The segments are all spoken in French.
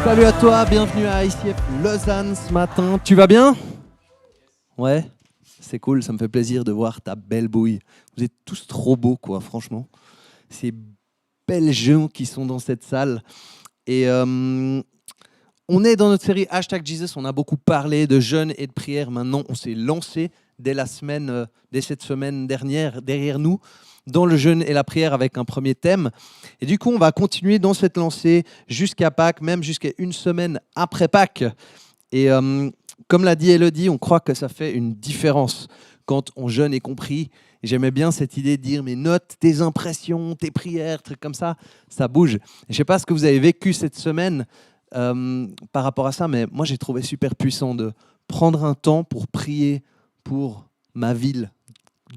Salut à toi, bienvenue à ICF Lausanne ce matin. Tu vas bien? Ouais, c'est cool, ça me fait plaisir de voir ta belle bouille. Vous êtes tous trop beaux, quoi, franchement. Ces belles gens qui sont dans cette salle. Et on est dans notre série #Jesus, on a beaucoup parlé de jeûne et de prière. Maintenant, on s'est lancé dès cette semaine dernière, derrière nous, dans le jeûne et la prière avec un premier thème. Et du coup, on va continuer dans cette lancée jusqu'à Pâques, même jusqu'à une semaine après Pâques. Et comme l'a dit Elodie, on croit que ça fait une différence quand on jeûne et qu'on prie. Et j'aimais bien cette idée de dire, mais note tes impressions, tes prières, trucs comme ça bouge. Et je ne sais pas ce que vous avez vécu cette semaine par rapport à ça, mais moi j'ai trouvé super puissant de prendre un temps pour prier pour ma ville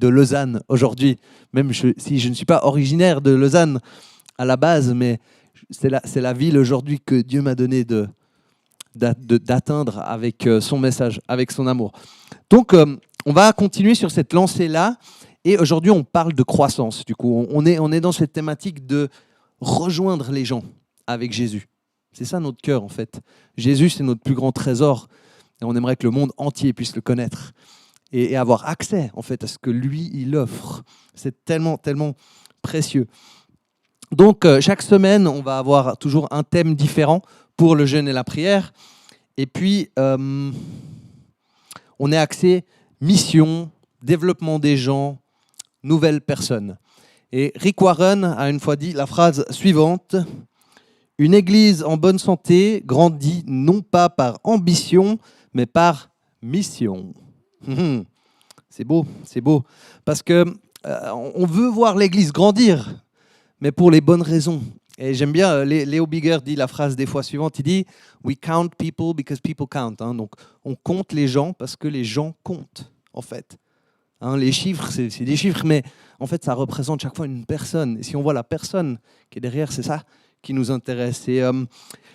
de Lausanne aujourd'hui. Même si je ne suis pas originaire de Lausanne à la base, mais c'est la ville aujourd'hui que Dieu m'a donné d'atteindre avec son message, avec son amour. Donc, on va continuer sur cette lancée-là. Et aujourd'hui, on parle de croissance. Du coup, on est dans cette thématique de rejoindre les gens avec Jésus. C'est ça notre cœur, en fait. Jésus, c'est notre plus grand trésor. Et on aimerait que le monde entier puisse le connaître et avoir accès, en fait, à ce que lui, il offre. C'est tellement, tellement précieux. Donc, chaque semaine, on va avoir toujours un thème différent pour le jeûne et la prière. Et puis, on est axé mission, développement des gens, nouvelles personnes. Et Rick Warren a une fois dit la phrase suivante: « Une église en bonne santé grandit non pas par ambition, mais par mission. » C'est beau, c'est beau. Parce que on veut voir l'église grandir, mais pour les bonnes raisons. Et j'aime bien, Léo Bigger dit la phrase des fois suivante, il dit « We count people because people count ». Donc, on compte les gens parce que les gens comptent, en fait. Les chiffres, c'est des chiffres, mais en fait, ça représente chaque fois une personne. Et si on voit la personne qui est derrière, c'est ça qui nous intéresse. Et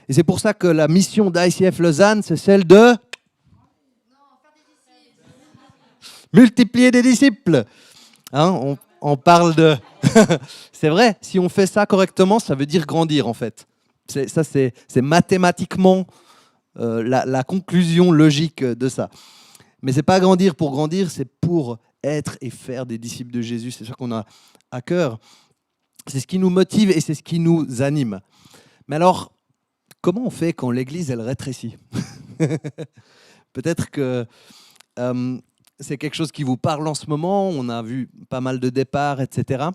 c'est pour ça que la mission d'ICF Lausanne, c'est celle de multiplier des disciples. On parle de... C'est vrai, si on fait ça correctement, ça veut dire grandir, en fait. C'est mathématiquement la conclusion logique de ça. Mais ce n'est pas grandir pour grandir, c'est pour être et faire des disciples de Jésus. C'est ça qu'on a à cœur. C'est ce qui nous motive et c'est ce qui nous anime. Mais alors, comment on fait quand l'Église, elle rétrécit? Peut-être que c'est quelque chose qui vous parle en ce moment. On a vu pas mal de départs, etc.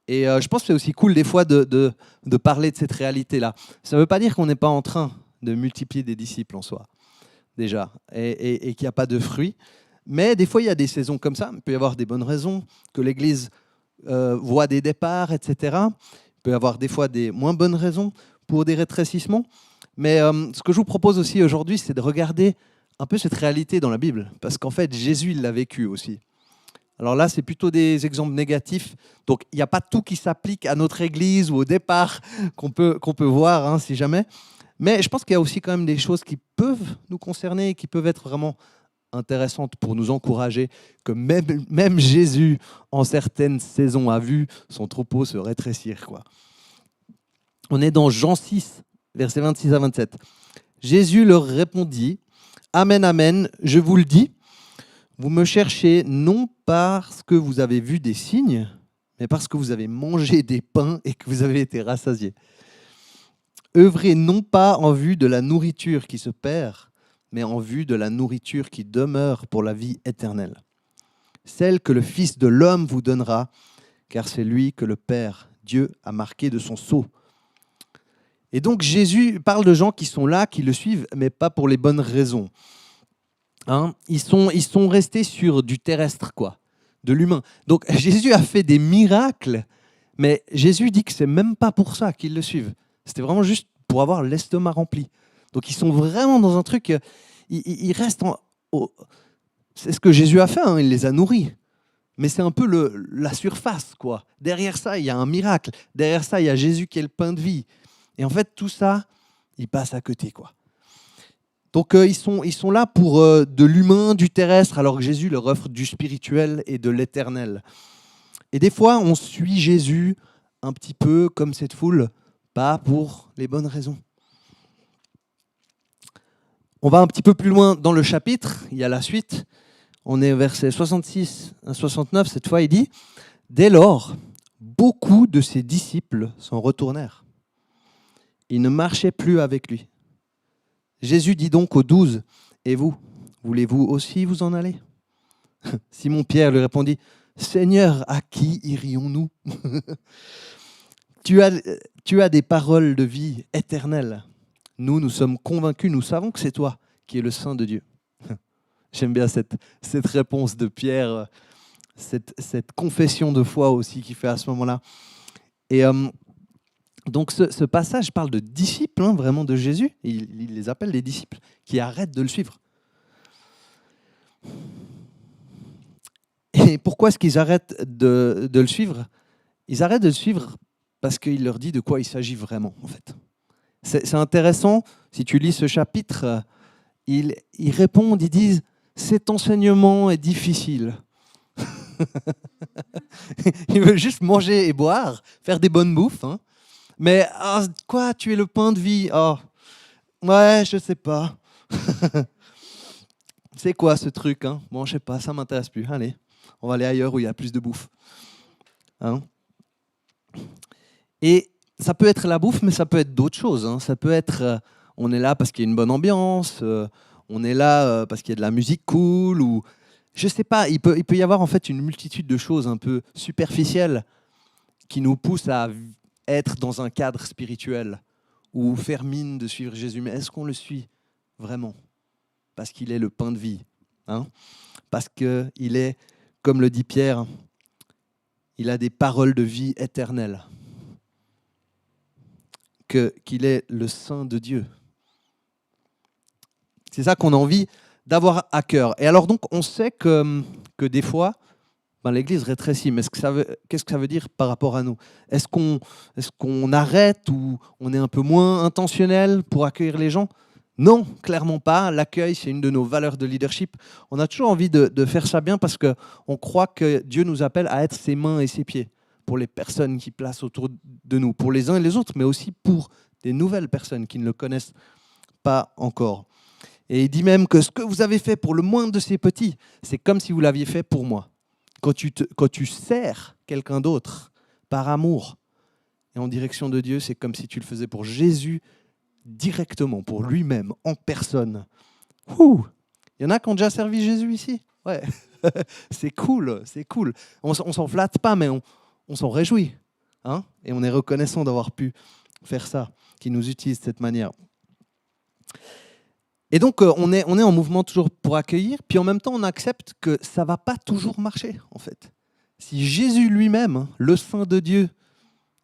Et je pense que c'est aussi cool des fois de parler de cette réalité-là. Ça ne veut pas dire qu'on n'est pas en train de multiplier des disciples en soi, déjà, et qu'il n'y a pas de fruits. Mais des fois, il y a des saisons comme ça. Il peut y avoir des bonnes raisons que l'Église voit des départs, etc. Il peut y avoir des fois des moins bonnes raisons pour des rétrécissements. Mais ce que je vous propose aussi aujourd'hui, c'est de regarder un peu cette réalité dans la Bible. Parce qu'en fait, Jésus, il l'a vécu aussi. Alors là, c'est plutôt des exemples négatifs. Donc, il n'y a pas tout qui s'applique à notre Église ou au départ qu'on peut voir, si jamais. Mais je pense qu'il y a aussi quand même des choses qui peuvent nous concerner et qui peuvent être vraiment intéressantes pour nous encourager, que même Jésus, en certaines saisons, a vu son troupeau se rétrécir, quoi. On est dans Jean 6, versets 26 à 27. Jésus leur répondit: « Amen, amen, je vous le dis, vous me cherchez non parce que vous avez vu des signes, mais parce que vous avez mangé des pains et que vous avez été rassasiés. Œuvrez non pas en vue de la nourriture qui se perd, mais en vue de la nourriture qui demeure pour la vie éternelle. Celle que le Fils de l'homme vous donnera, car c'est lui que le Père, Dieu, a marqué de son sceau. » Et donc Jésus parle de gens qui sont là, qui le suivent, mais pas pour les bonnes raisons. Ils sont restés sur du terrestre, quoi, de l'humain. Donc Jésus a fait des miracles, mais Jésus dit que c'est même pas pour ça qu'ils le suivent. C'était vraiment juste pour avoir l'estomac rempli. Donc ils sont vraiment dans un truc, ils restent c'est ce que Jésus a fait, il les a nourris. Mais c'est un peu la surface, quoi. Derrière ça, il y a un miracle. Derrière ça, il y a Jésus qui est le pain de vie. Et en fait, tout ça, il passe à côté, quoi. Donc ils sont là pour de l'humain, du terrestre, alors que Jésus leur offre du spirituel et de l'éternel. Et des fois, on suit Jésus un petit peu comme cette foule, pas pour les bonnes raisons. On va un petit peu plus loin dans le chapitre, il y a la suite. On est au verset 66 à 69, cette fois il dit « Dès lors, beaucoup de ses disciples s'en retournèrent. Ils ne marchaient plus avec lui. Jésus dit donc aux 12, « Et vous, voulez-vous aussi vous en aller ?» Simon-Pierre lui répondit, « Seigneur, à qui irions-nous ? Tu as des paroles de vie éternelle. Nous sommes convaincus, nous savons que c'est toi qui es le Saint de Dieu. » J'aime bien cette réponse de Pierre, cette confession de foi aussi qu'il fait à ce moment-là. Et donc ce passage parle de disciples, hein, vraiment de Jésus. Il les appelle des disciples qui arrêtent de le suivre. Et pourquoi est-ce qu'ils arrêtent de le suivre ? Ils arrêtent de le suivre parce qu'il leur dit de quoi il s'agit vraiment, en fait. C'est intéressant, si tu lis ce chapitre, ils répondent, ils disent « cet enseignement est difficile ». Ils veulent juste manger et boire, faire des bonnes bouffes. Hein. Mais quoi, tu es le pain de vie ? Oh, ouais, je sais pas. C'est quoi ce truc, hein ? Bon, je sais pas, ça m'intéresse plus. Allez, on va aller ailleurs où il y a plus de bouffe. Hein ? Et ça peut être la bouffe, mais ça peut être d'autres choses. Hein. Ça peut être, on est là parce qu'il y a une bonne ambiance, on est là parce qu'il y a de la musique cool, ou je sais pas. Il peut y avoir en fait une multitude de choses un peu superficielles qui nous poussent à être dans un cadre spirituel ou faire mine de suivre Jésus. Mais est-ce qu'on le suit vraiment ? Parce qu'il est le pain de vie. Hein ? Parce qu'il est, comme le dit Pierre, il a des paroles de vie éternelle. Qu'il est le Saint de Dieu. C'est ça qu'on a envie d'avoir à cœur. Et alors donc, on sait que des fois, l'Église rétrécit. Mais qu'est-ce que ça veut dire par rapport à nous ? Est-ce qu'on arrête ou on est un peu moins intentionnel pour accueillir les gens ? Non, clairement pas. L'accueil, c'est une de nos valeurs de leadership. On a toujours envie de faire ça bien parce qu'on croit que Dieu nous appelle à être ses mains et ses pieds pour les personnes qui placent autour de nous, pour les uns et les autres, mais aussi pour des nouvelles personnes qui ne le connaissent pas encore. Et il dit même que ce que vous avez fait pour le moindre de ces petits, c'est comme si vous l'aviez fait pour moi. Quand tu sers quelqu'un d'autre par amour et en direction de Dieu, c'est comme si tu le faisais pour Jésus directement, pour lui-même, en personne. Ouh, il y en a qui ont déjà servi Jésus ici ? Ouais, c'est cool, c'est cool. On s'en flatte pas, mais on s'en réjouit. Hein ? Et on est reconnaissant d'avoir pu faire ça, qu'il nous utilise de cette manière. Et donc, on est en mouvement toujours pour accueillir, puis en même temps, on accepte que ça ne va pas toujours marcher, en fait. Si Jésus lui-même, le Saint de Dieu,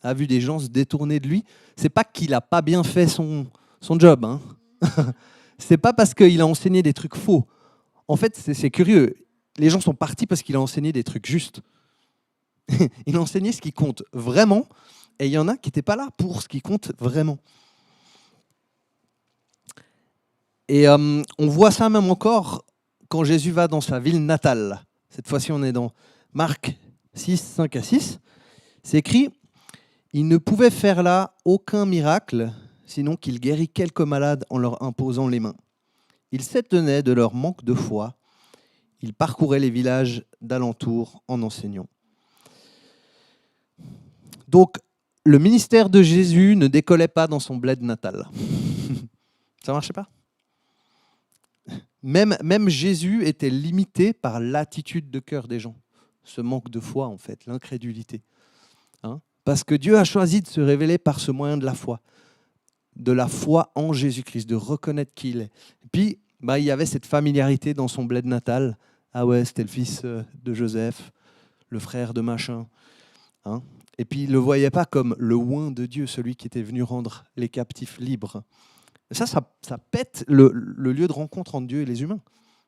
a vu des gens se détourner de lui, c'est pas qu'il n'a pas bien fait son job. Hein. C'est pas parce qu'il a enseigné des trucs faux. En fait, c'est curieux. Les gens sont partis parce qu'il a enseigné des trucs justes. Il a enseigné ce qui compte vraiment, et il y en a qui n'étaient pas là pour ce qui compte vraiment. Et on voit ça même encore quand Jésus va dans sa ville natale. Cette fois-ci, on est dans Marc 6, 5 à 6. C'est écrit « Il ne pouvait faire là aucun miracle, sinon qu'il guérit quelques malades en leur imposant les mains. Il s'étonnait de leur manque de foi. Il parcourait les villages d'alentour en enseignant. » Donc, le ministère de Jésus ne décollait pas dans son bled natal. Ça ne marchait pas ? Même Jésus était limité par l'attitude de cœur des gens. Ce manque de foi, en fait, l'incrédulité. Hein ? Parce que Dieu a choisi de se révéler par ce moyen de la foi en Jésus-Christ, de reconnaître qui il est. Et puis, il y avait cette familiarité dans son bled natal. Ah ouais, c'était le fils de Joseph, le frère de machin. Hein ? Et puis, il ne le voyait pas comme le oint de Dieu, celui qui était venu rendre les captifs libres. Ça pète le lieu de rencontre entre Dieu et les humains.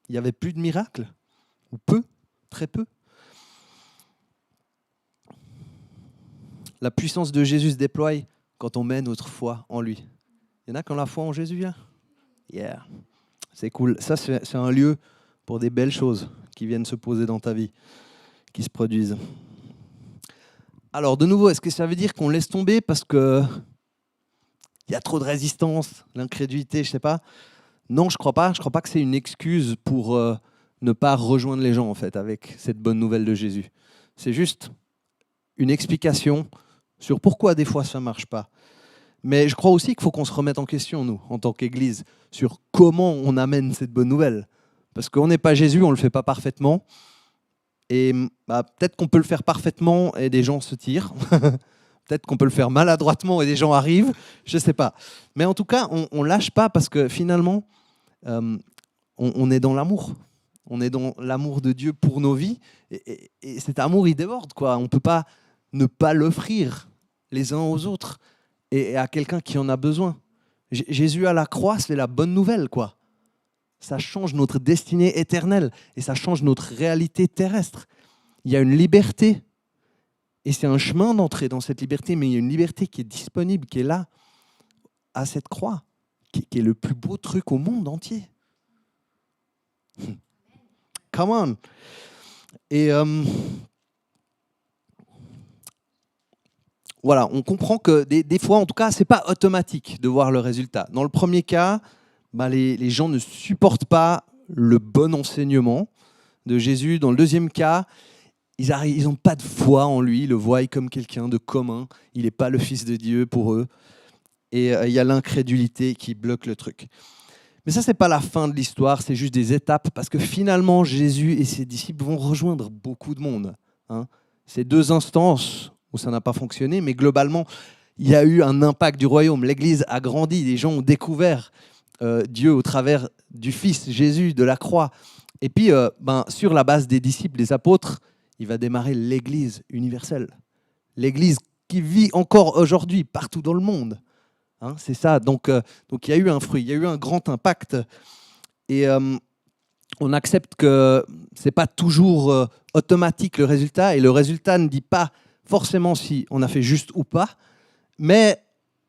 Il n'y avait plus de miracles, ou peu, très peu. La puissance de Jésus se déploie quand on met notre foi en lui. Il y en a qui ont la foi en Jésus, là ? Yeah, c'est cool. Ça, c'est un lieu pour des belles choses qui viennent se poser dans ta vie, qui se produisent. Alors, de nouveau, est-ce que ça veut dire qu'on laisse tomber parce que il y a trop de résistance, l'incrédulité, je ne sais pas. Non, je crois pas. Je crois pas que c'est une excuse pour ne pas rejoindre les gens, en fait, avec cette bonne nouvelle de Jésus. C'est juste une explication sur pourquoi des fois ça ne marche pas. Mais je crois aussi qu'il faut qu'on se remette en question, nous, en tant qu'Église, sur comment on amène cette bonne nouvelle. Parce qu'on n'est pas Jésus, on ne le fait pas parfaitement. Et peut-être qu'on peut le faire parfaitement et des gens se tirent. Peut-être qu'on peut le faire maladroitement et des gens arrivent. Je ne sais pas. Mais en tout cas, on ne lâche pas parce que finalement, on est dans l'amour. On est dans l'amour de Dieu pour nos vies. Et cet amour, il déborde, quoi. On ne peut pas ne pas l'offrir les uns aux autres et à quelqu'un qui en a besoin. Jésus à la croix, c'est la bonne nouvelle, quoi. Ça change notre destinée éternelle et ça change notre réalité terrestre. Il y a une liberté et c'est un chemin d'entrer dans cette liberté, mais il y a une liberté qui est disponible, qui est là, à cette croix, qui est le plus beau truc au monde entier. Come on. Et voilà, on comprend que des fois, en tout cas, c'est pas automatique de voir le résultat. Dans le premier cas, les gens ne supportent pas le bon enseignement de Jésus. Dans le deuxième cas, ils n'ont pas de foi en lui, ils le voient comme quelqu'un de commun. Il n'est pas le Fils de Dieu pour eux. Et il y a l'incrédulité qui bloque le truc. Mais ça, ce n'est pas la fin de l'histoire, c'est juste des étapes, parce que finalement, Jésus et ses disciples vont rejoindre beaucoup de monde. C'est 2 instances où ça n'a pas fonctionné, mais globalement, il y a eu un impact du royaume. L'Église a grandi, les gens ont découvert Dieu au travers du Fils, Jésus, de la croix. Et puis, sur la base des disciples, des apôtres, il va démarrer l'Église universelle. L'Église qui vit encore aujourd'hui partout dans le monde. C'est ça. Donc, il y a eu un fruit, il y a eu un grand impact. Et on accepte que ce n'est pas toujours automatique le résultat. Et le résultat ne dit pas forcément si on a fait juste ou pas. Mais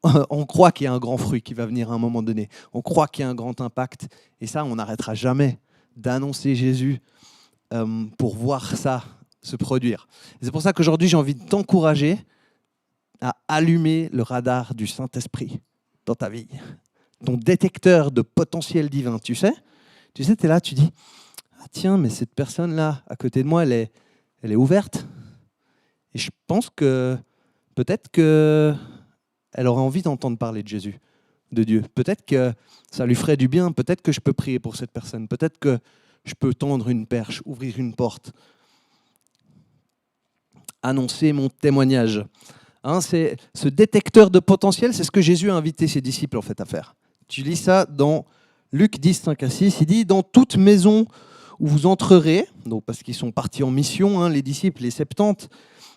on croit qu'il y a un grand fruit qui va venir à un moment donné. On croit qu'il y a un grand impact. Et ça, on n'arrêtera jamais d'annoncer Jésus pour voir ça se produire. Et c'est pour ça qu'aujourd'hui, j'ai envie de t'encourager à allumer le radar du Saint-Esprit dans ta vie. Ton détecteur de potentiel divin, tu sais, tu es là, tu dis, ah tiens, mais cette personne-là, à côté de moi, elle est ouverte. Et je pense que peut-être qu'elle aurait envie d'entendre parler de Jésus, de Dieu. Peut-être que ça lui ferait du bien. Peut-être que je peux prier pour cette personne. Peut-être que je peux tendre une perche, ouvrir une porte, annoncer mon témoignage. C'est ce détecteur de potentiel, c'est ce que Jésus a invité ses disciples en fait à faire. Tu lis ça dans Luc 10, 5 à 6, il dit « Dans toute maison où vous entrerez », donc parce qu'ils sont partis en mission, les disciples, les 70,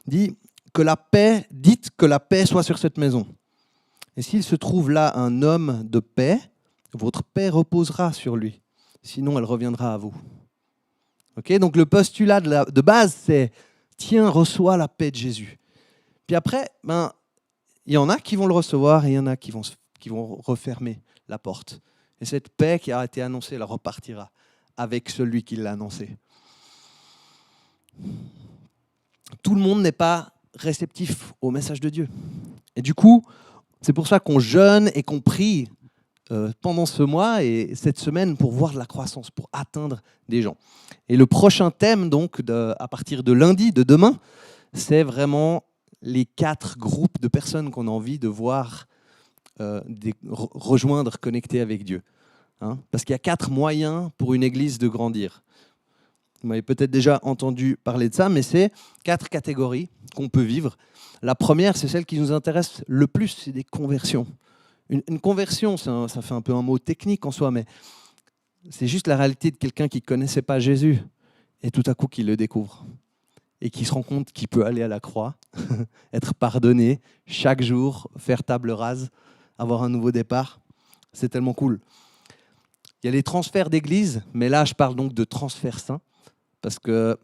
dit que la paix, dites que la paix soit sur cette maison. Et s'il se trouve là un homme de paix, votre paix reposera sur lui. Sinon, elle reviendra à vous. Okay, donc le postulat de base, c'est « Tiens, reçois la paix de Jésus ». Puis après, il y en a qui vont le recevoir et il y en a qui vont refermer la porte. Et cette paix qui a été annoncée, elle repartira avec celui qui l'a annoncée. Tout le monde n'est pas réceptif au message de Dieu. Et du coup, c'est pour ça qu'on jeûne et qu'on prie pendant ce mois et cette semaine pour voir de la croissance, pour atteindre des gens. Et le prochain thème, donc, à partir de lundi, de demain, c'est vraiment les 4 groupes de personnes qu'on a envie de voir rejoindre, connecter avec Dieu. Parce qu'il y a 4 moyens pour une église de grandir. Vous m'avez peut-être déjà entendu parler de ça, mais c'est 4 catégories qu'on peut vivre. La première, c'est celle qui nous intéresse le plus, c'est des conversions. Une conversion, ça fait un peu un mot technique en soi, mais c'est juste la réalité de quelqu'un qui ne connaissait pas Jésus et tout à coup qui le découvre. Et qui se rend compte qu'il peut aller à la croix, être pardonné chaque jour, faire table rase, avoir un nouveau départ. C'est tellement cool. Il y a les transferts d'église, mais là, je parle donc de transferts saints, parce qu'il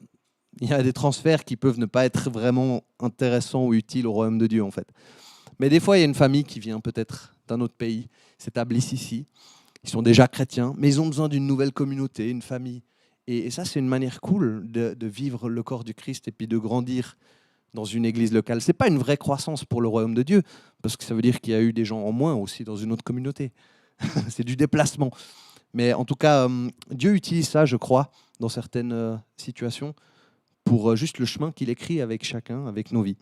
y a des transferts qui peuvent ne pas être vraiment intéressants ou utiles au royaume de Dieu, en fait. Mais des fois, il y a une famille qui vient peut-être d'un autre pays, s'établissent ici, ils sont déjà chrétiens, mais ils ont besoin d'une nouvelle communauté, une famille. Et ça, c'est une manière cool de vivre le corps du Christ et puis de grandir dans une église locale. Ce n'est pas une vraie croissance pour le royaume de Dieu, parce que ça veut dire qu'il y a eu des gens en moins aussi dans une autre communauté. C'est du déplacement. Mais en tout cas, Dieu utilise ça, je crois, dans certaines situations, pour juste le chemin qu'il écrit avec chacun, avec nos vies.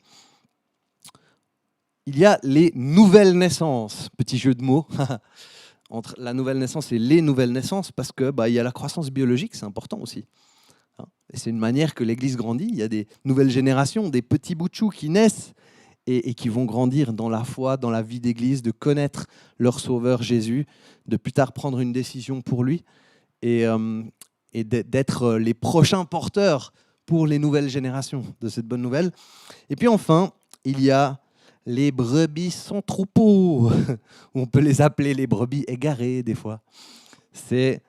Il y a les nouvelles naissances, petit jeu de mots, entre la nouvelle naissance et les nouvelles naissances, parce que il y a la croissance biologique, c'est important aussi. Et c'est une manière que l'Église grandit. Il y a des nouvelles générations, des petits bouts de choux qui naissent et qui vont grandir dans la foi, dans la vie d'Église, de connaître leur Sauveur Jésus, de plus tard prendre une décision pour lui et d'être les prochains porteurs pour les nouvelles générations de cette bonne nouvelle. Et puis enfin, il y a les brebis sans troupeau, on peut les appeler les brebis égarées des fois. C'est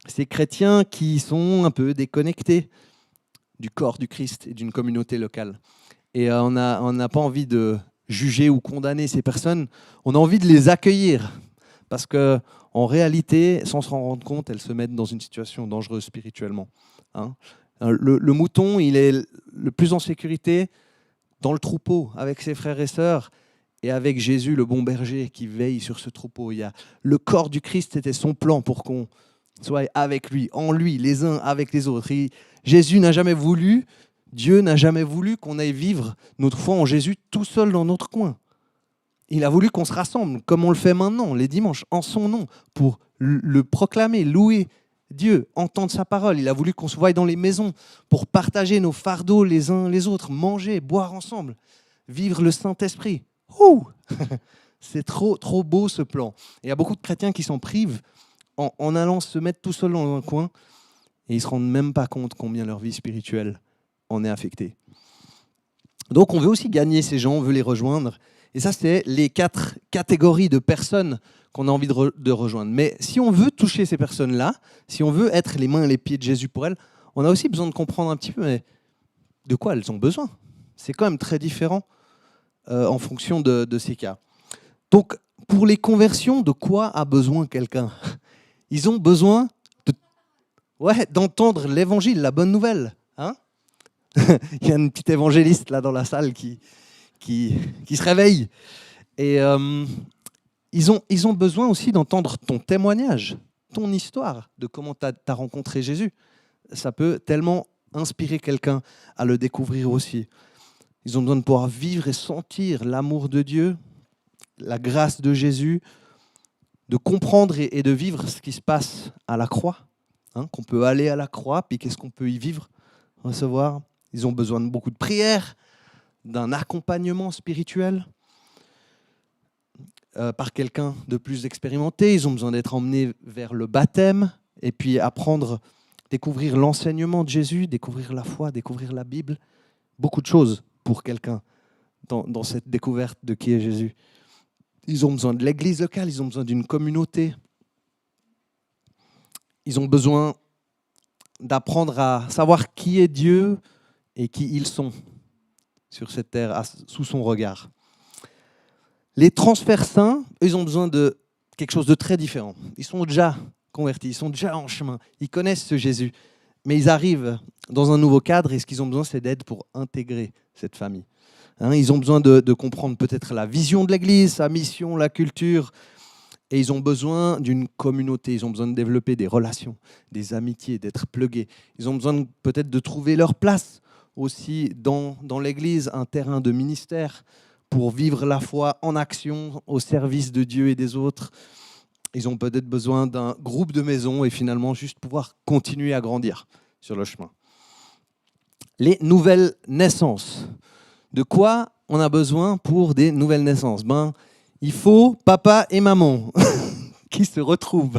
ces chrétiens qui sont un peu déconnectés du corps du Christ et d'une communauté locale. Et on n'a pas envie de juger ou condamner ces personnes, on a envie de les accueillir, parce qu'en réalité, sans se rendre compte, elles se mettent dans une situation dangereuse spirituellement. Le mouton, il est le plus en sécurité dans le troupeau, avec ses frères et sœurs, et avec Jésus, le bon berger, qui veille sur ce troupeau. Le corps du Christ, c'était son plan pour qu'on soit avec lui, en lui, les uns avec les autres. Jésus n'a jamais voulu, Dieu n'a jamais voulu qu'on aille vivre notre foi en Jésus tout seul dans notre coin. Il a voulu qu'on se rassemble, comme on le fait maintenant, les dimanches, en son nom, pour le proclamer, louer Dieu, entendre sa parole. Il a voulu qu'on se voie dans les maisons pour partager nos fardeaux les uns les autres, manger, boire ensemble, vivre le Saint-Esprit. C'est trop beau ce plan. Et il y a beaucoup de chrétiens qui s'en privent en allant se mettre tout seul dans un coin et ils ne se rendent même pas compte combien leur vie spirituelle en est affectée. Donc on veut aussi gagner ces gens, on veut les rejoindre. Et ça, c'est les 4 catégories de personnes qu'on a envie de rejoindre. Mais si on veut toucher ces personnes-là, si on veut être les mains et les pieds de Jésus pour elles, on a aussi besoin de comprendre un petit peu mais de quoi elles ont besoin. C'est quand même très différent en fonction de ces cas. Donc, pour les conversions, de quoi a besoin quelqu'un ? Ils ont besoin d'entendre l'évangile, la bonne nouvelle. Il y a une petite évangéliste là dans la salle qui se réveille. Et ils ont besoin aussi d'entendre ton témoignage, ton histoire de comment tu as rencontré Jésus. Ça peut tellement inspirer quelqu'un à le découvrir aussi. Ils ont besoin de pouvoir vivre et sentir l'amour de Dieu, la grâce de Jésus, de comprendre et de vivre ce qui se passe à la croix, qu'on peut aller à la croix, puis qu'est-ce qu'on peut y vivre, recevoir. Ils ont besoin de beaucoup de prières, d'un accompagnement spirituel par quelqu'un de plus expérimenté. Ils ont besoin d'être emmenés vers le baptême et puis apprendre, découvrir l'enseignement de Jésus, découvrir la foi, découvrir la Bible. Beaucoup de choses pour quelqu'un dans cette découverte de qui est Jésus. Ils ont besoin de l'église locale, ils ont besoin d'une communauté. Ils ont besoin d'apprendre à savoir qui est Dieu et qui ils sont sur cette terre, sous son regard. Les transferts saints, ils ont besoin de quelque chose de très différent. Ils sont déjà convertis, ils sont déjà en chemin, ils connaissent ce Jésus, mais ils arrivent dans un nouveau cadre et ce qu'ils ont besoin, c'est d'aide pour intégrer cette famille. Ils ont besoin de comprendre peut-être la vision de l'Église, sa mission, la culture, et ils ont besoin d'une communauté, ils ont besoin de développer des relations, des amitiés, d'être plugués. Ils ont besoin peut-être de trouver leur place aussi dans l'Église, un terrain de ministère pour vivre la foi en action au service de Dieu et des autres. Ils ont peut-être besoin d'un groupe de maison et finalement juste pouvoir continuer à grandir sur le chemin. Les nouvelles naissances. De quoi on a besoin pour des nouvelles naissances ? Il faut papa et maman qui se retrouvent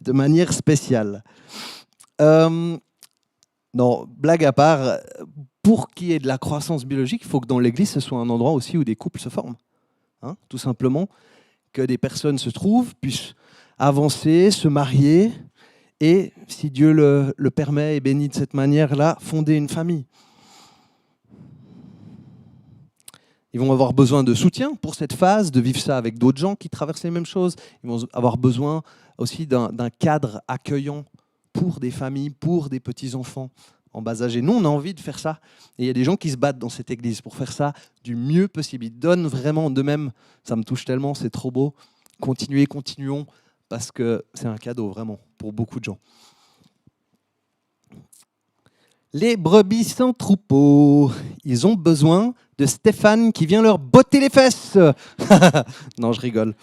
de manière spéciale. Non, blague à part, pour qu'il y ait de la croissance biologique, il faut que dans l'Église, ce soit un endroit aussi où des couples se forment. Tout simplement, que des personnes se trouvent, puissent avancer, se marier, et, si Dieu le permet et bénit de cette manière-là, fonder une famille. Ils vont avoir besoin de soutien pour cette phase, de vivre ça avec d'autres gens qui traversent les mêmes choses. Ils vont avoir besoin aussi d'un cadre accueillant pour des familles, pour des petits-enfants en bas âge. Et nous, on a envie de faire ça. Et il y a des gens qui se battent dans cette église pour faire ça du mieux possible. Ils donnent vraiment d'eux-mêmes. Ça me touche tellement, c'est trop beau. Continuons. parce que c'est un cadeau, vraiment, pour beaucoup de gens. Les brebis sans troupeau, ils ont besoin de Stéphane qui vient leur botter les fesses. Non, je rigole.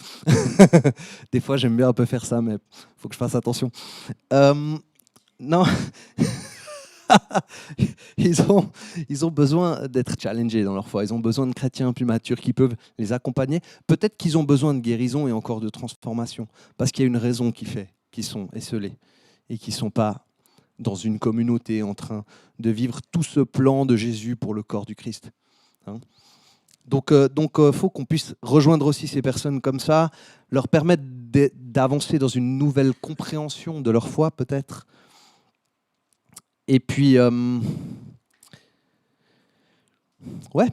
Des fois, j'aime bien un peu faire ça, mais il faut que je fasse attention. Non, ils ont besoin d'être challengés dans leur foi. Ils ont besoin de chrétiens plus matures qui peuvent les accompagner. Peut-être qu'ils ont besoin de guérison et encore de transformation, parce qu'il y a une raison qui fait qu'ils sont esseulés et qu'ils ne sont pas dans une communauté en train de vivre tout ce plan de Jésus pour le corps du Christ. Hein. Donc, faut qu'on puisse rejoindre aussi ces personnes comme ça, leur permettre d'avancer dans une nouvelle compréhension de leur foi, peut-être. Et puis,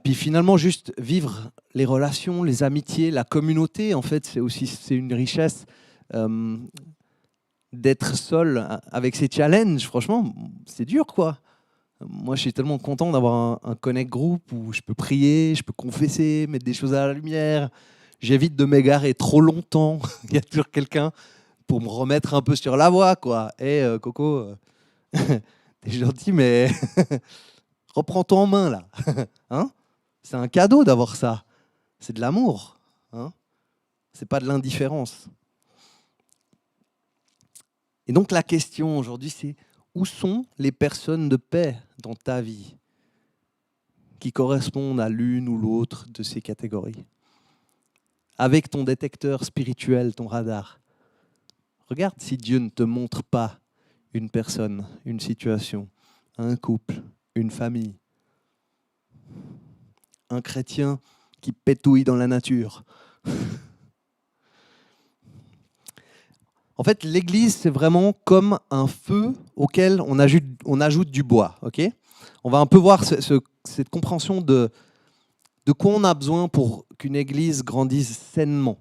puis finalement, juste vivre les relations, les amitiés, la communauté, en fait, c'est une richesse. D'être seul avec ces challenges, franchement, c'est dur, quoi. Moi, je suis tellement content d'avoir un connect group où je peux prier, je peux confesser, mettre des choses à la lumière. J'évite de m'égarer trop longtemps. Il y a toujours quelqu'un pour me remettre un peu sur la voie, quoi. Coco, t'es gentil, mais reprends-toi en main, là. Hein? C'est un cadeau d'avoir ça. C'est de l'amour. Hein? C'est pas de l'indifférence. Et donc la question aujourd'hui, c'est où sont les personnes de paix dans ta vie qui correspondent à l'une ou l'autre de ces catégories? Avec ton détecteur spirituel, ton radar, regarde si Dieu ne te montre pas une personne, une situation, un couple, une famille, un chrétien qui pétouille dans la nature. En fait, l'Église, c'est vraiment comme un feu auquel on ajoute du bois. Okay, on va un peu voir cette compréhension de quoi on a besoin pour qu'une Église grandisse sainement.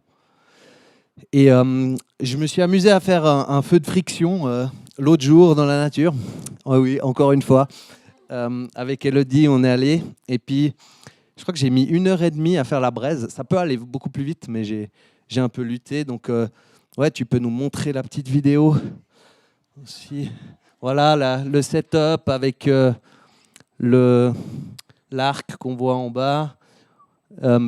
Et je me suis amusé à faire un feu de friction l'autre jour dans la nature. Oh oui, encore une fois. Avec Elodie, on est allé. Et puis, je crois que j'ai mis 1h30 à faire la braise. Ça peut aller beaucoup plus vite, mais j'ai un peu lutté. Donc... ouais, tu peux nous montrer la petite vidéo aussi. Voilà le setup avec l'arc qu'on voit en bas.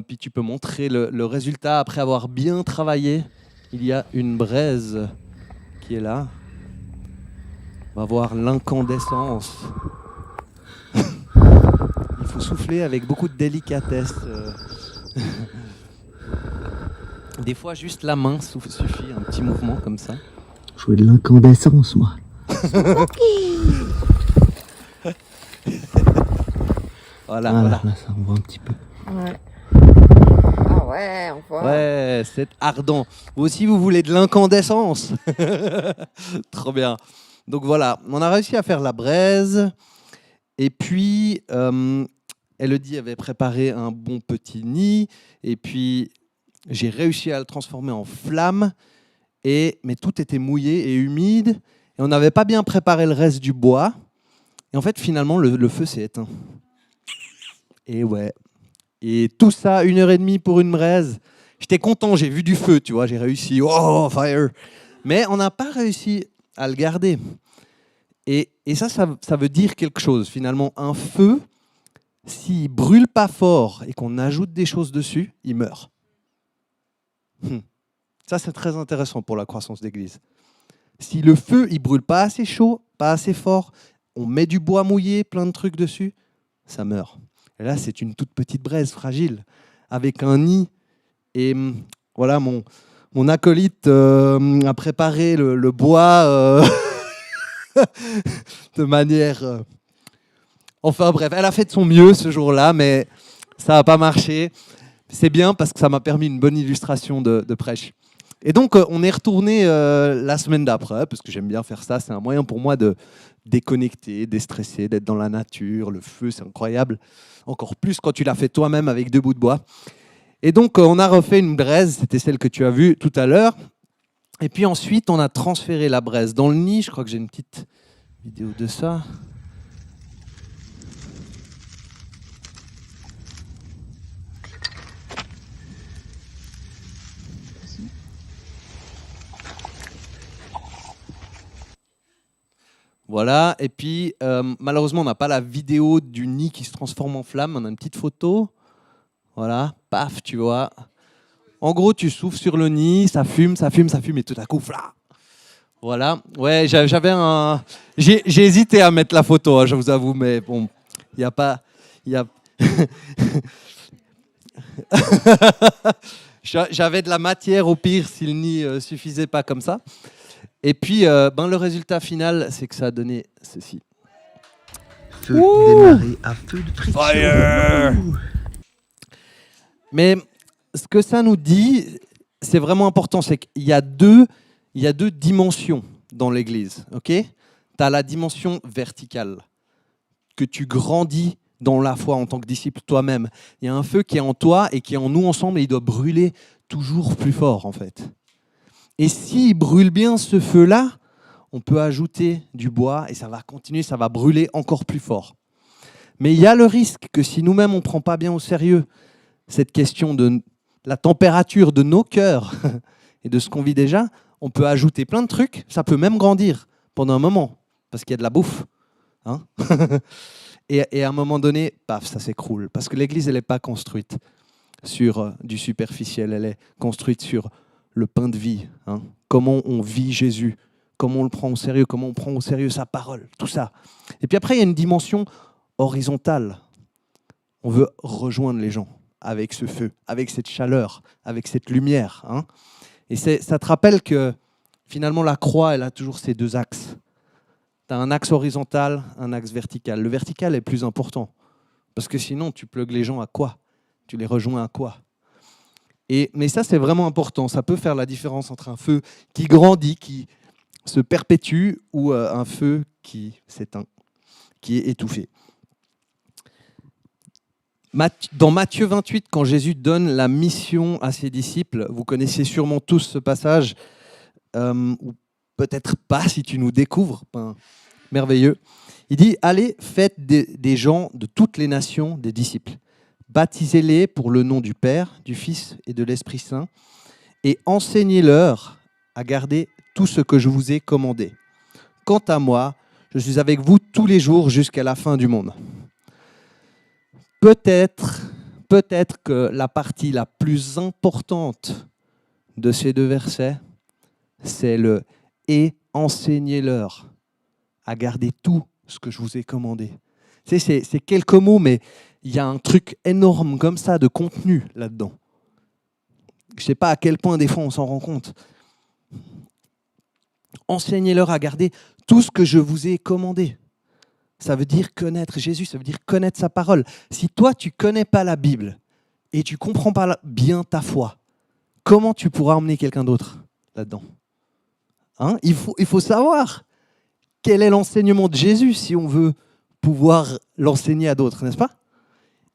Puis tu peux montrer le résultat après avoir bien travaillé. Il y a une braise qui est là. On va voir l'incandescence. Il faut souffler avec beaucoup de délicatesse. Des fois, juste la main suffit, un petit mouvement comme ça. Je veux de l'incandescence, moi. Voilà. Là, ça, on voit un petit peu. Ouais. Ah ouais, on voit. Ouais, c'est ardent. Vous aussi, vous voulez de l'incandescence. Trop bien. Donc voilà, on a réussi à faire la braise. Et puis, Elodie avait préparé un bon petit nid. Et puis... j'ai réussi à le transformer en flamme, mais tout était mouillé et humide, et on n'avait pas bien préparé le reste du bois. Et en fait, finalement, le feu s'est éteint. Et ouais. Et tout ça, 1h30 pour une braise. J'étais content, j'ai vu du feu, tu vois, j'ai réussi. Oh, fire! Mais on n'a pas réussi à le garder. Et ça veut dire quelque chose, finalement. Un feu, s'il brûle pas fort et qu'on ajoute des choses dessus, il meurt. Ça, c'est très intéressant pour la croissance d'église. Si le feu, il brûle pas assez chaud, pas assez fort, on met du bois mouillé, plein de trucs dessus, ça meurt. Et là, c'est une toute petite braise fragile, avec un nid. Et voilà, mon acolyte a préparé le bois de manière... Enfin bref, elle a fait de son mieux ce jour-là, mais ça n'a pas marché. C'est bien parce que ça m'a permis une bonne illustration de prêche. Et donc, on est retourné la semaine d'après, parce que j'aime bien faire ça. C'est un moyen pour moi de déconnecter, déstresser, d'être dans la nature. Le feu, c'est incroyable. Encore plus quand tu l'as fait toi-même avec 2 bouts de bois. Et donc, on a refait une braise. C'était celle que tu as vue tout à l'heure. Et puis ensuite, on a transféré la braise dans le nid. Je crois que j'ai une petite vidéo de ça. Voilà, et puis malheureusement on n'a pas la vidéo du nid qui se transforme en flamme, on a une petite photo. Voilà, paf, tu vois. En gros, tu souffles sur le nid, ça fume, ça fume, ça fume, et tout à coup, fla. Voilà, ouais, j'avais un... J'ai hésité à mettre la photo, hein, je vous avoue, mais bon, il n'y a pas... Y a... J'avais de la matière au pire si le nid suffisait pas comme ça. Et puis, le résultat final, c'est que ça a donné ceci. Feu démarré à feu de friction. Fire! Mais ce que ça nous dit, c'est vraiment important, c'est qu'il y a deux dimensions dans l'Église. Okay, tu as la dimension verticale, que tu grandis dans la foi en tant que disciple toi-même. Il y a un feu qui est en toi et qui est en nous ensemble et il doit brûler toujours plus fort en fait. Et s'il brûle bien ce feu-là, on peut ajouter du bois et ça va continuer, ça va brûler encore plus fort. Mais il y a le risque que si nous-mêmes on ne prend pas bien au sérieux cette question de la température de nos cœurs et de ce qu'on vit déjà, on peut ajouter plein de trucs, ça peut même grandir pendant un moment, parce qu'il y a de la bouffe. Hein. Et à un moment donné, paf, ça s'écroule. Parce que l'Église, elle n'est pas construite sur du superficiel, elle est construite sur le pain de vie. Hein. Comment on vit Jésus, comment on le prend au sérieux, comment on prend au sérieux sa parole, tout ça. Et puis après, il y a une dimension horizontale. On veut rejoindre les gens avec ce feu, avec cette chaleur, avec cette lumière. Hein. Et ça te rappelle que finalement, la croix, elle a toujours ces deux axes. Tu as un axe horizontal, un axe vertical. Le vertical est plus important, parce que sinon, tu plugues les gens à quoi? Tu les rejoins à quoi? Mais ça, c'est vraiment important. Ça peut faire la différence entre un feu qui grandit, qui se perpétue, ou un feu qui s'éteint, qui est étouffé. Dans Matthieu 28, quand Jésus donne la mission à ses disciples, vous connaissez sûrement tous ce passage, ou peut-être pas si tu nous découvres, merveilleux. Il dit « Allez, faites des gens de toutes les nations des disciples. Baptisez-les pour le nom du Père, du Fils et de l'Esprit Saint, et enseignez-leur à garder tout ce que je vous ai commandé. Quant à moi, je suis avec vous tous les jours jusqu'à la fin du monde. » Peut-être que la partie la plus importante de ces deux versets, c'est le « et enseignez-leur à garder tout ce que je vous ai commandé ». C'est quelques mots, mais il y a un truc énorme comme ça de contenu là-dedans. Je ne sais pas à quel point des fois on s'en rend compte. Enseignez-leur à garder tout ce que je vous ai commandé. Ça veut dire connaître Jésus, ça veut dire connaître sa parole. Si toi, tu ne connais pas la Bible et tu ne comprends pas bien ta foi, comment tu pourras emmener quelqu'un d'autre là-dedans? Hein? Il faut savoir quel est l'enseignement de Jésus si on veut pouvoir l'enseigner à d'autres, n'est-ce pas?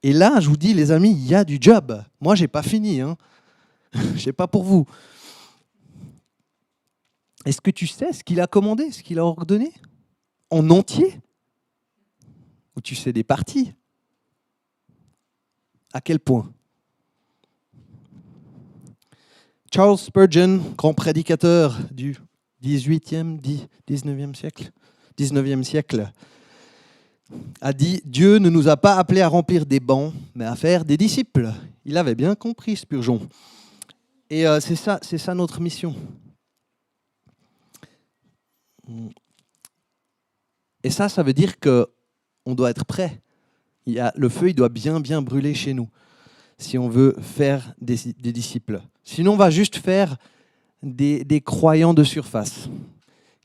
Et là, je vous dis, les amis, il y a du job. Moi, je n'ai pas fini. Hein. Je ne sais pas pour vous. Est-ce que tu sais ce qu'il a commandé, ce qu'il a ordonné en entier? Ou tu sais des parties? À quel point? Charles Spurgeon, grand prédicateur du 19e siècle, a dit « Dieu ne nous a pas appelés à remplir des bancs, mais à faire des disciples. » Il avait bien compris, Spurgeon. Et c'est ça notre mission. Et ça veut dire qu'on doit être prêt. Le feu, il doit bien brûler chez nous, si on veut faire des disciples. Sinon, on va juste faire des croyants de surface,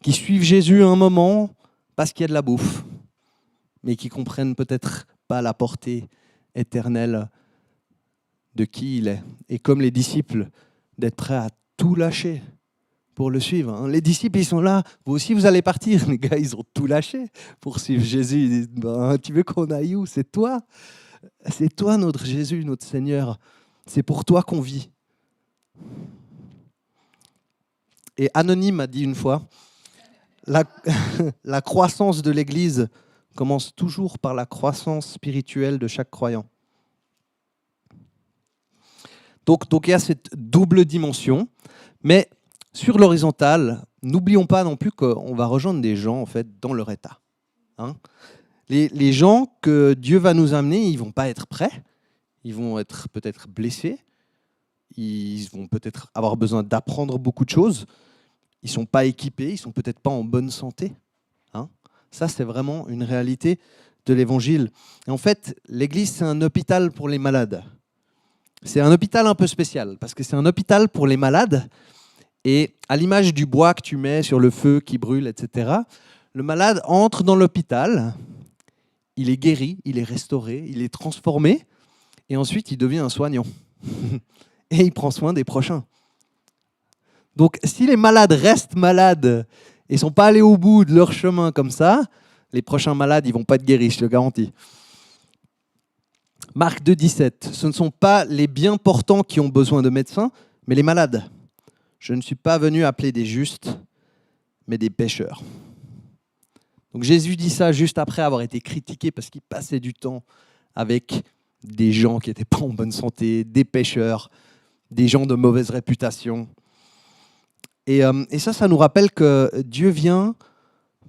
qui suivent Jésus un moment parce qu'il y a de la bouffe, mais qui ne comprennent peut-être pas la portée éternelle de qui il est. Et comme les disciples, d'être prêts à tout lâcher pour le suivre. Hein. Les disciples, ils sont là. Vous aussi, vous allez partir. Les gars, ils ont tout lâché pour suivre Jésus. Ils disent, tu veux qu'on aille où? C'est toi. C'est toi, notre Jésus, notre Seigneur. C'est pour toi qu'on vit. Et Anonyme a dit une fois, la croissance de l'Église commence toujours par la croissance spirituelle de chaque croyant. Donc il y a cette double dimension, mais sur l'horizontale, n'oublions pas non plus qu'on va rejoindre des gens en fait dans leur état. Hein. Les gens que Dieu va nous amener, ils ne vont pas être prêts, ils vont être peut-être blessés, ils vont peut-être avoir besoin d'apprendre beaucoup de choses, ils ne sont pas équipés, ils ne sont peut-être pas en bonne santé. Hein. Ça, c'est vraiment une réalité de l'Évangile. Et en fait, l'Église, c'est un hôpital pour les malades. C'est un hôpital un peu spécial, parce que c'est un hôpital pour les malades, et à l'image du bois que tu mets sur le feu qui brûle, etc., le malade entre dans l'hôpital, il est guéri, il est restauré, il est transformé, et ensuite il devient un soignant. Et il prend soin des prochains. Donc si les malades restent malades et ne sont pas allés au bout de leur chemin comme ça, les prochains malades, ils ne vont pas être guéris, je te garantis. Marc 2,17. Ce ne sont pas les bien portants qui ont besoin de médecins, mais les malades. Je ne suis pas venu appeler des justes, mais des pécheurs. Donc Jésus dit ça juste après avoir été critiqué parce qu'il passait du temps avec des gens qui n'étaient pas en bonne santé, des pécheurs, des gens de mauvaise réputation. Et ça nous rappelle que Dieu vient,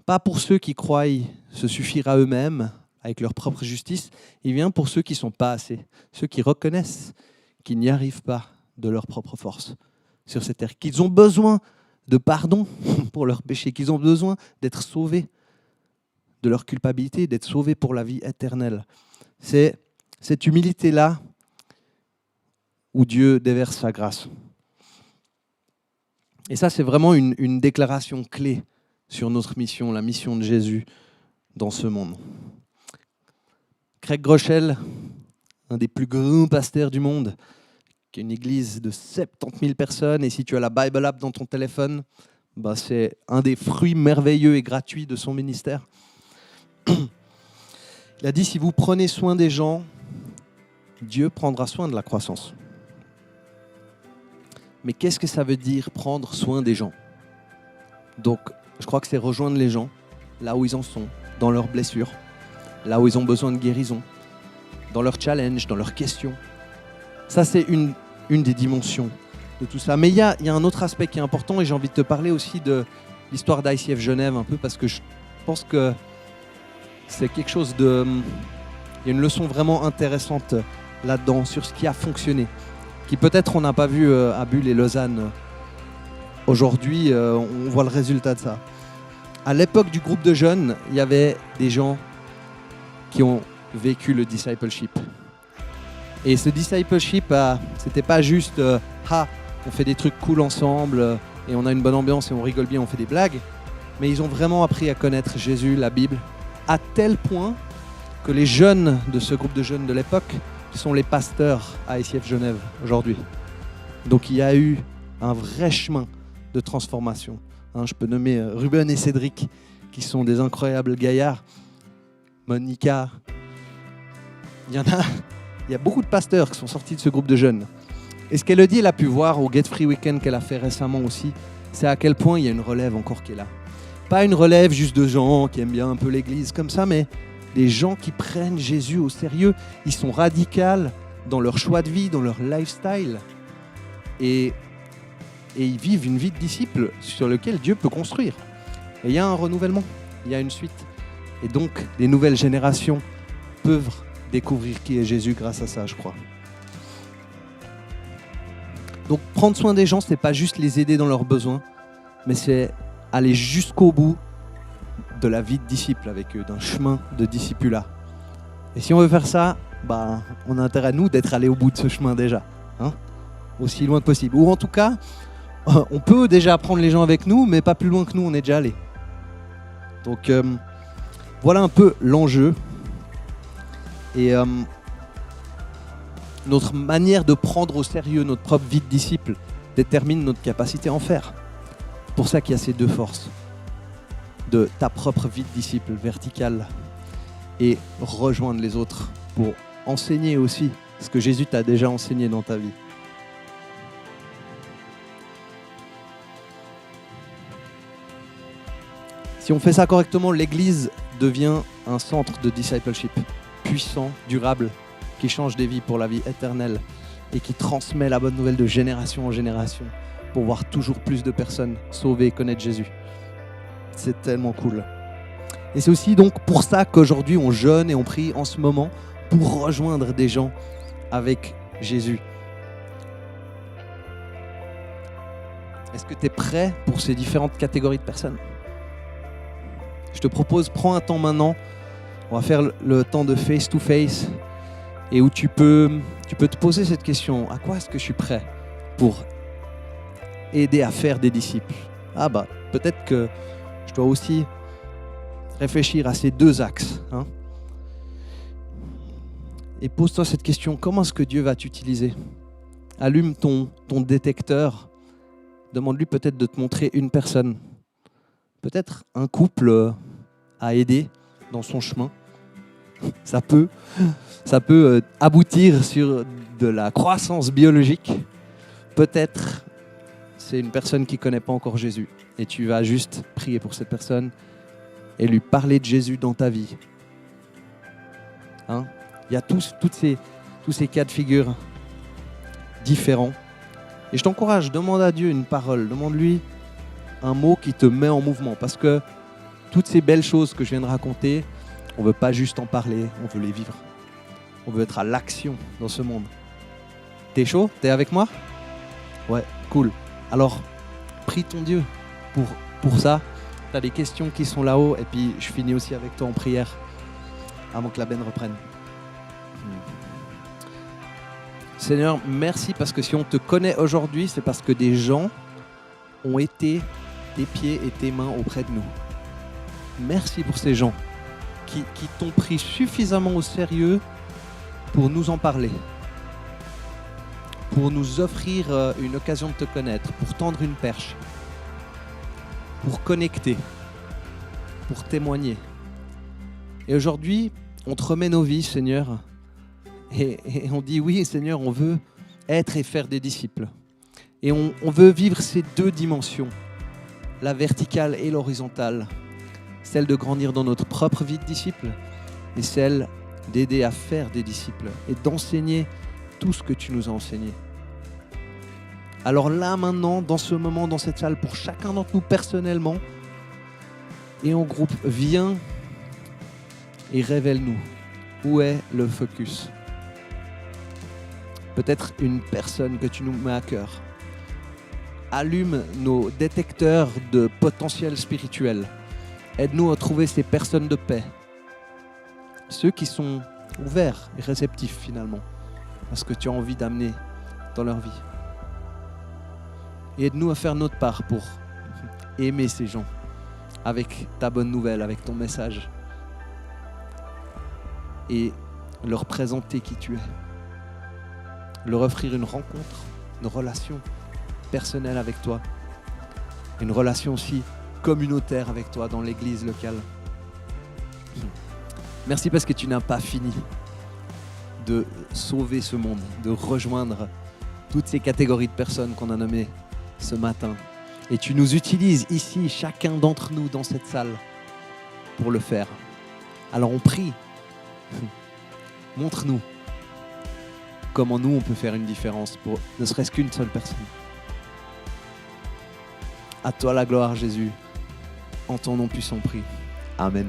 pas pour ceux qui croient se suffire à eux-mêmes, avec leur propre justice, il vient pour ceux qui ne sont pas assez, ceux qui reconnaissent qu'ils n'y arrivent pas de leur propre force sur cette terre, qu'ils ont besoin de pardon pour leurs péchés, qu'ils ont besoin d'être sauvés de leur culpabilité, d'être sauvés pour la vie éternelle. C'est cette humilité-là où Dieu déverse sa grâce. Et ça, c'est vraiment une déclaration clé sur notre mission, la mission de Jésus dans ce monde. Craig Groeschel, un des plus grands pasteurs du monde, qui a une église de 70 000 personnes, et si tu as la Bible App dans ton téléphone, c'est un des fruits merveilleux et gratuits de son ministère. Il a dit, si vous prenez soin des gens, Dieu prendra soin de la croissance. Mais qu'est-ce que ça veut dire prendre soin des gens? Donc, je crois que c'est rejoindre les gens là où ils en sont, dans leurs blessures, là où ils ont besoin de guérison, dans leurs challenges, dans leurs questions. Ça, c'est une des dimensions de tout ça. Mais il y a un autre aspect qui est important, et j'ai envie de te parler aussi de l'histoire d'ICF Genève un peu, parce que je pense que c'est quelque chose de... Il y a une leçon vraiment intéressante là-dedans, sur ce qui a fonctionné, qui peut-être on n'a pas vu à Bulle et Lausanne. Aujourd'hui, on voit le résultat de ça. À l'époque du groupe de jeunes, il y avait des gens qui ont vécu le discipleship. Et ce discipleship, c'était pas juste on fait des trucs cool ensemble et on a une bonne ambiance et on rigole bien, on fait des blagues, mais ils ont vraiment appris à connaître Jésus, la Bible, à tel point que les jeunes de ce groupe de jeunes de l'époque sont les pasteurs à ICF Genève aujourd'hui. Donc il y a eu un vrai chemin de transformation. Je peux nommer Ruben et Cédric, qui sont des incroyables gaillards. Monica. Il y a beaucoup de pasteurs qui sont sortis de ce groupe de jeunes. Et ce qu'Elodie a pu voir au Get Free Weekend qu'elle a fait récemment aussi, c'est à quel point il y a une relève encore qui est là. Pas une relève juste de gens qui aiment bien un peu l'église comme ça, mais des gens qui prennent Jésus au sérieux. Ils sont radicaux dans leur choix de vie, dans leur lifestyle. Et ils vivent une vie de disciple sur laquelle Dieu peut construire. Et il y a un renouvellement, il y a une suite. Et donc, les nouvelles générations peuvent découvrir qui est Jésus grâce à ça, je crois. Donc, prendre soin des gens, ce n'est pas juste les aider dans leurs besoins, mais c'est aller jusqu'au bout de la vie de disciple avec eux, d'un chemin de discipulat. Et si on veut faire ça, on a intérêt à nous d'être allés au bout de ce chemin déjà, aussi loin que possible. Ou en tout cas, on peut déjà prendre les gens avec nous, mais pas plus loin que nous, on est déjà allés. Donc voilà un peu l'enjeu. Et notre manière de prendre au sérieux notre propre vie de disciple détermine notre capacité à en faire. C'est pour ça qu'il y a ces deux forces. De ta propre vie de disciple verticale et rejoindre les autres pour enseigner aussi ce que Jésus t'a déjà enseigné dans ta vie. Si on fait ça correctement, l'Église devient un centre de discipleship puissant, durable, qui change des vies pour la vie éternelle et qui transmet la bonne nouvelle de génération en génération pour voir toujours plus de personnes sauvées et connaître Jésus. C'est tellement cool. Et c'est aussi donc pour ça qu'aujourd'hui on jeûne et on prie en ce moment pour rejoindre des gens avec Jésus. Est-ce que tu es prêt pour ces différentes catégories de personnes? Je te propose, prends un temps maintenant. On va faire le temps de face-to-face et où tu peux te poser cette question. À quoi est-ce que je suis prêt pour aider à faire des disciples? Ah bah, peut-être que je dois aussi réfléchir à ces deux axes. Et pose-toi cette question. Comment est-ce que Dieu va t'utiliser? Allume ton détecteur. Demande-lui peut-être de te montrer une personne. Peut-être un couple à aider dans son chemin. Ça peut aboutir sur de la croissance biologique. Peut-être c'est une personne qui ne connaît pas encore Jésus et tu vas juste prier pour cette personne et lui parler de Jésus dans ta vie. Il y a tous ces cas de figure différents. Et je t'encourage, demande à Dieu une parole, demande-lui un mot qui te met en mouvement. Parce que toutes ces belles choses que je viens de raconter, on ne veut pas juste en parler, on veut les vivre. On veut être à l'action dans ce monde. T'es chaud? T'es avec moi? Ouais, cool. Alors, prie ton Dieu pour ça. T'as des questions qui sont là-haut et puis je finis aussi avec toi en prière avant que la benne reprenne. Seigneur, merci parce que si on te connaît aujourd'hui, c'est parce que des gens ont été tes pieds et tes mains auprès de nous. Merci pour ces gens qui t'ont pris suffisamment au sérieux pour nous en parler, pour nous offrir une occasion de te connaître, pour tendre une perche, pour connecter, pour témoigner. Et aujourd'hui, on te remet nos vies, Seigneur, et on dit oui, Seigneur, on veut être et faire des disciples. Et on veut vivre ces deux dimensions, la verticale et l'horizontale, celle de grandir dans notre propre vie de disciple et celle d'aider à faire des disciples et d'enseigner tout ce que tu nous as enseigné. Alors là, maintenant, dans ce moment, dans cette salle, pour chacun d'entre nous personnellement et en groupe, viens et révèle-nous où est le focus. Peut-être une personne que tu nous mets à cœur. Allume nos détecteurs de potentiel spirituel. Aide-nous à trouver ces personnes de paix. Ceux qui sont ouverts et réceptifs finalement à ce que tu as envie d'amener dans leur vie. Et aide-nous à faire notre part pour aimer ces gens avec ta bonne nouvelle, avec ton message. Et leur présenter qui tu es. Leur offrir une rencontre, une relation personnelle avec toi. Une relation aussi communautaire avec toi dans l'église locale. Merci parce que tu n'as pas fini de sauver ce monde, de rejoindre toutes ces catégories de personnes qu'on a nommées ce matin. Et tu nous utilises ici, chacun d'entre nous dans cette salle, pour le faire. Alors on prie. Montre-nous comment nous on peut faire une différence pour ne serait-ce qu'une seule personne. À toi la gloire, Jésus. En ton nom puissant prie. Amen.